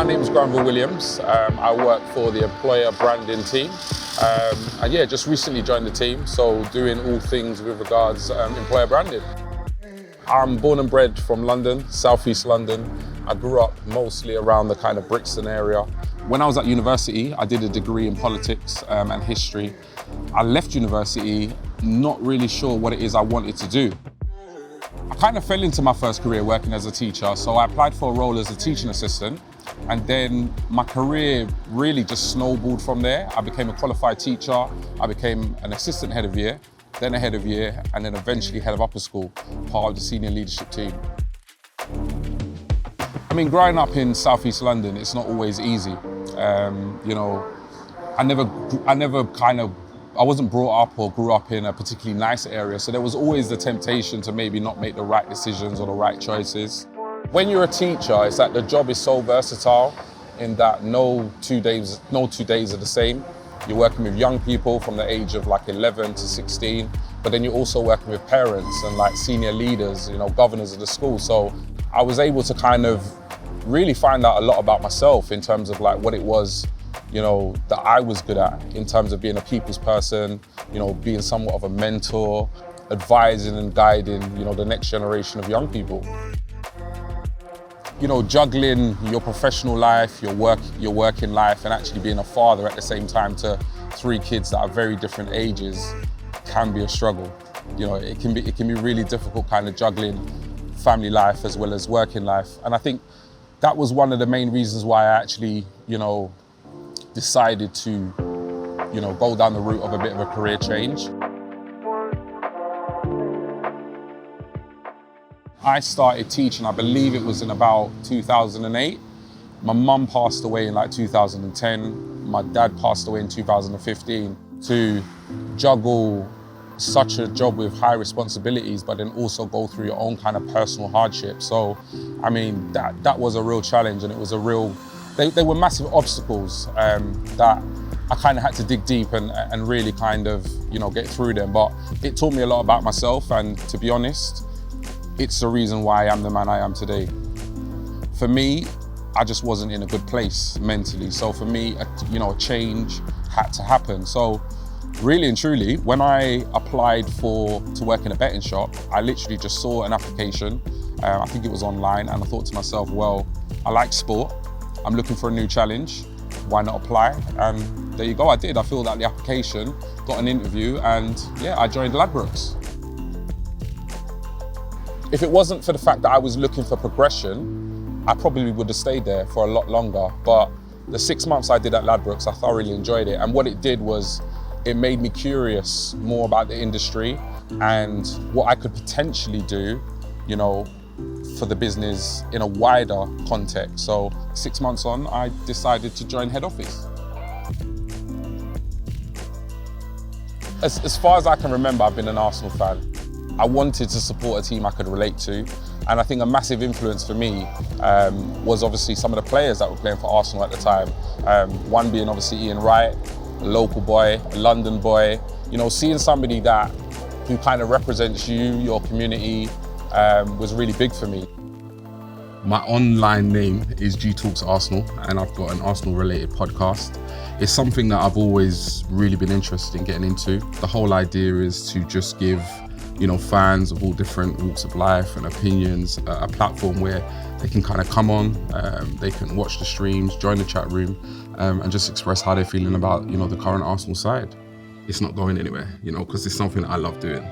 my name is Granville Williams. I work for the employer branding team. And yeah, just recently joined the team, so doing all things with regards employer branding. I'm born and bred from London, southeast London. I grew up mostly around the kind of Brixton area. When I was at university, I did a degree in politics and history. I left university not really sure what it is I wanted to do. I kind of fell into my first career working as a teacher, so I applied for a role as a teaching assistant, and then my career really just snowballed from there. I became a qualified teacher, I became an assistant head of year, then a head of year, and then eventually head of upper school, part of the senior leadership team. I mean, growing up in southeast London, it's not always easy. You know, I wasn't brought up or grew up in a particularly nice area, so there was always the temptation to maybe not make the right decisions or the right choices. When you're a teacher, it's that the job is so versatile in that no two days are the same. You're working with young people from the age of like 11 to 16, but then you're also working with parents and like senior leaders, you know, governors of the school. So I was able to kind of really find out a lot about myself in terms of like what it was, you know, that I was good at in terms of being a people's person, you know, being somewhat of a mentor, advising and guiding, you know, the next generation of young people. You know, juggling your professional life, your working life, and actually being a father at the same time to 3 kids that are very different ages can be a struggle. You know, it can be really difficult kind of juggling family life as well as working life. And I think that was one of the main reasons why I actually, you know, decided to, you know, go down the route of a bit of a career change. I started teaching, I believe it was in about 2008. My mum passed away in like 2010. My dad passed away in 2015. To juggle such a job with high responsibilities, but then also go through your own kind of personal hardship. So, I mean, that was a real challenge, and it was a real, they were massive obstacles that I kind of had to dig deep and really kind of, you know, get through them. But it taught me a lot about myself, and to be honest, it's the reason why I am the man I am today. For me, I just wasn't in a good place mentally. So for me, you know, a change had to happen. So really and truly, when I applied to work in a betting shop, I literally just saw an application. I think it was online, and I thought to myself, well, I like sport. I'm looking for a new challenge. Why not apply? And there you go, I did. I filled out the application, got an interview, and yeah, I joined Ladbrokes. If it wasn't for the fact that I was looking for progression, I probably would have stayed there for a lot longer. But the 6 months I did at Ladbrokes, I thoroughly enjoyed it. And what it did was, it made me curious more about the industry and what I could potentially do, you know, for the business in a wider context. So 6 months on, I decided to join head office. As far as I can remember, I've been an Arsenal fan. I wanted to support a team I could relate to, and I think a massive influence for me was obviously some of the players that were playing for Arsenal at the time. One being obviously Ian Wright, a local boy, a London boy. You know, seeing somebody who kind of represents you, your community, was really big for me. My online name is G Talks Arsenal, and I've got an Arsenal-related podcast. It's something that I've always really been interested in getting into. The whole idea is to just give, you know, fans of all different walks of life and opinions a platform where they can kind of come on, they can watch the streams, join the chat room, and just express how they're feeling about, you know, the current Arsenal side. It's not going anywhere, you know, because it's something that I love doing.